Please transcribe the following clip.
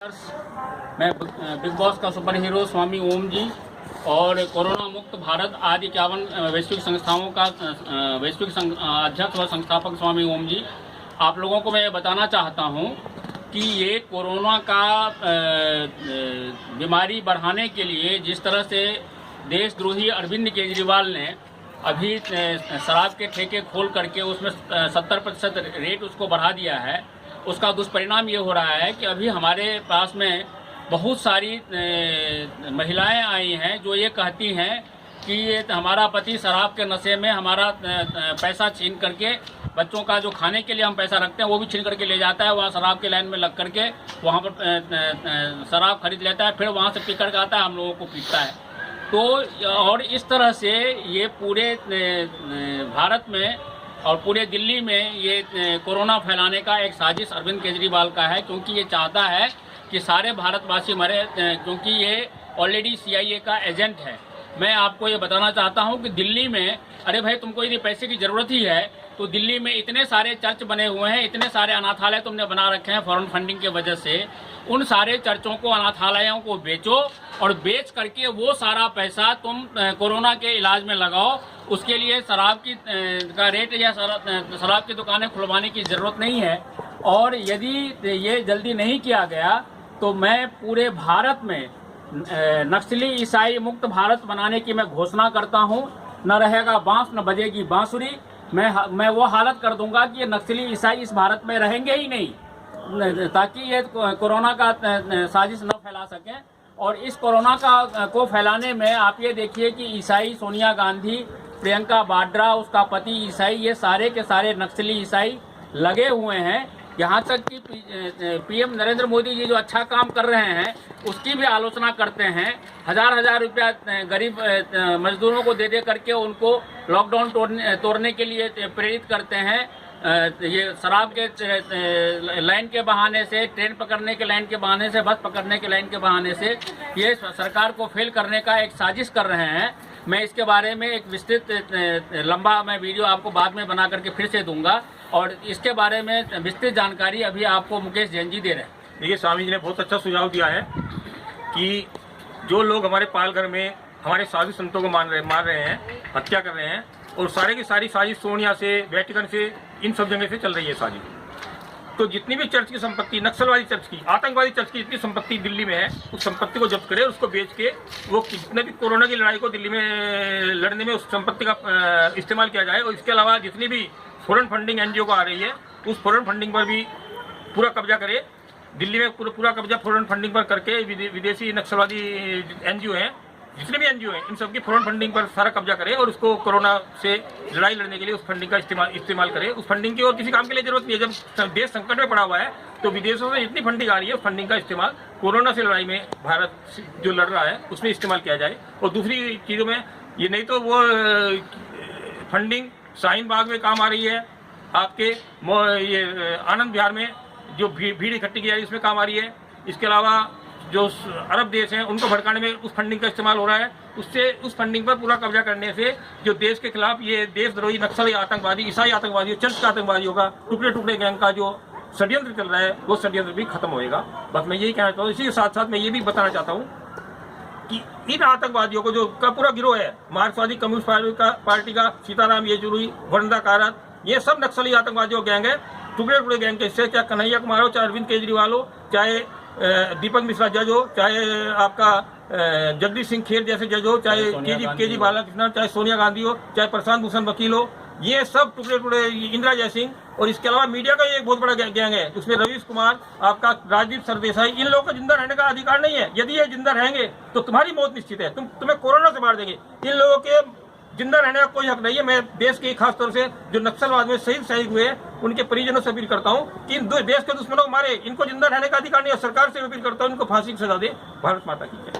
मैं big boss का super hero स्वामी ओम जी और कोरोना मुक्त भारत आदि 51 वैश्विक संस्थाओं का अध्यक्ष व संस्थापक स्वामी ओम जी, आप लोगों को मैं ये बताना चाहता हूँ कि ये कोरोना का बीमारी बढ़ाने के लिए जिस तरह से देशद्रोही अरविंद केजरीवाल ने अभी शराब के ठेके खोल करके उसमें 70% रेट उसको बढ़ा दिया है, उसका दुष्परिणाम ये हो रहा है कि अभी हमारे पास में बहुत सारी महिलाएं आई हैं जो ये कहती हैं कि ये हमारा पति शराब के नशे में हमारा पैसा छीन करके, बच्चों का जो खाने के लिए हम पैसा रखते हैं वो भी छीन करके ले जाता है, वहाँ शराब के लाइन में लग करके वहाँ पर शराब खरीद लेता है, फिर वहाँ से पी करके आता है, हम लोगों को पीटता है। तो और इस तरह से ये पूरे भारत में और पूरे दिल्ली में ये कोरोना फैलाने का एक साजिश अरविंद केजरीवाल का है, क्योंकि ये चाहता है कि सारे भारतवासी मरे, क्योंकि ये ऑलरेडी CIA का एजेंट है। मैं आपको ये बताना चाहता हूँ कि दिल्ली में, अरे भाई तुमको यदि पैसे की ज़रूरत ही है तो दिल्ली में इतने सारे चर्च बने हुए हैं, इतने सारे अनाथालय तुमने बना रखे हैं फॉरेन फंडिंग की वजह से, उन सारे चर्चों को, अनाथालयों को बेचो और बेच करके वो सारा पैसा तुम कोरोना के इलाज में लगाओ। उसके लिए शराब की का रेट या शराब की दुकानें खुलवाने की ज़रूरत नहीं है। और यदि ये जल्दी नहीं किया गया तो मैं पूरे भारत में नक्सली ईसाई मुक्त भारत बनाने की मैं घोषणा करता हूं। न रहेगा बांस न बजेगी बांसुरी। मैं वो हालत कर दूंगा कि ये नक्सली ईसाई इस भारत में रहेंगे ही नहीं, ताकि ये कोरोना का साजिश न फैला सकें। और इस कोरोना को फैलाने में आप ये देखिए कि ईसाई, सोनिया गांधी, प्रियंका वाड्रा, उसका पति ईसाई, ये सारे के सारे नक्सली ईसाई लगे हुए हैं। यहाँ तक कि PM नरेंद्र मोदी जी जो अच्छा काम कर रहे हैं उसकी भी आलोचना करते हैं। हजार रुपया गरीब मजदूरों को दे करके उनको लॉकडाउन तोड़ने के लिए प्रेरित करते हैं। ये शराब के लाइन के बहाने से, ट्रेन पकड़ने के लाइन के बहाने से, बस पकड़ने के लाइन के बहाने से ये सरकार को फेल करने का एक साजिश कर रहे हैं। मैं इसके बारे में एक विस्तृत लंबा मैं वीडियो आपको बाद में बना करके फिर से दूंगा और इसके बारे में विस्तृत जानकारी अभी आपको मुकेश जैन जी दे रहे हैं। देखिए, स्वामी जी ने बहुत अच्छा सुझाव दिया है कि जो लोग हमारे पालघर में हमारे साधु संतों को मार रहे हैं, हत्या कर रहे हैं, और सारे की सारी साजिश सोनिया से, वेटिकन से, इन सब जगह से चल रही है साजिश। तो जितनी भी चर्च की संपत्ति, नक्सलवादी चर्च की, आतंकवादी चर्च की जितनी संपत्ति दिल्ली में है, उस संपत्ति को जब्त करे, उसको बेच के वो जितने भी कोरोना की लड़ाई को दिल्ली में लड़ने में उस संपत्ति का इस्तेमाल किया जाए। और इसके अलावा जितनी भी फॉरेन फंडिंग NGO को आ रही है, उस फॉरेन फंडिंग पर भी पूरा कब्जा करे। दिल्ली में पूरा कब्जा फॉरेन फंडिंग पर करके विदेशी नक्सलवादी NGO हैं, जितने भी NGO हैं, इन सबकी फॉरेन फंडिंग पर सारा कब्जा करे और उसको कोरोना से लड़ाई लड़ने के लिए उस फंडिंग का इस्तेमाल करे। उस फंडिंग की और किसी काम के लिए जरूरत नहीं है। जब देश संकट में पड़ा हुआ है तो विदेशों से जितनी फंडिंग आ रही है, उस फंडिंग का इस्तेमाल कोरोना से लड़ाई में भारत जो लड़ रहा है उसमें इस्तेमाल किया जाए। और दूसरी चीज़ों में ये नहीं तो वो फंडिंग शाहीन बाग में काम आ रही है, आपके ये आनंद विहार में जो भीड़ इकट्ठी की जा रही है उसमें काम आ रही है। इसके अलावा जो अरब देश हैं उनको भड़काने में उस फंडिंग का इस्तेमाल हो रहा है। उससे उस फंडिंग पर पूरा कब्जा करने से जो देश के खिलाफ ये देशद्रोही नक्सली आतंकवादी, ईसाई आतंकवादी, चर्च का आतंकवादियों का टुकड़े गैंग का जो षड्यंत्र चल रहा है वो षड्यंत्र भी खत्म होएगा। बस मैं यही कहना चाहता हूँ। इसी के साथ साथ मैं ये भी बताना चाहता हूँ कि इन आतंकवादियों को जो का पूरा गिरोह है, मार्क्सवादी कम्युनिस्ट पार्टी का सीताराम येचुरी, वरुणा कारत, ये सब नक्सली आतंकवादियों गैंग है, टुकड़े गैंग के हिस्से। चाहे कन्हैया कुमार हो, चाहे अरविंद केजरीवाल हो, चाहे दीपक मिश्रा जज हो, चाहे आपका जगदीश सिंह खेर जैसे जज हो, चाहे केजी बालाकृष्णन, चाहे सोनिया गांधी हो, चाहे प्रशांत भूषण वकील हो, ये सब टुकड़े इंदिरा जयसिंह। और इसके अलावा मीडिया का एक बहुत बड़ा गैंग है, उसमें रवीश कुमार, आपका राजदीप सरदेसाई, इन लोगों को जिंदा रहने का अधिकार नहीं है। यदि ये जिंदा रहेंगे तो तुम्हारी मौत निश्चित है, तुम्हें कोरोना से मार देंगे। इन लोगों के जिंदा रहने का कोई हक नहीं है। मैं देश के खास तौर से जो नक्सलवाद में शहीद हुए उनके परिजनों से अपील करता हूँ कि इन देश के दुश्मनों को मारे, इनको जिंदा रहने का अधिकार नहीं है। सरकार से अपील करता हूँ इनको फांसी की सजा दे। भारत माता की जय।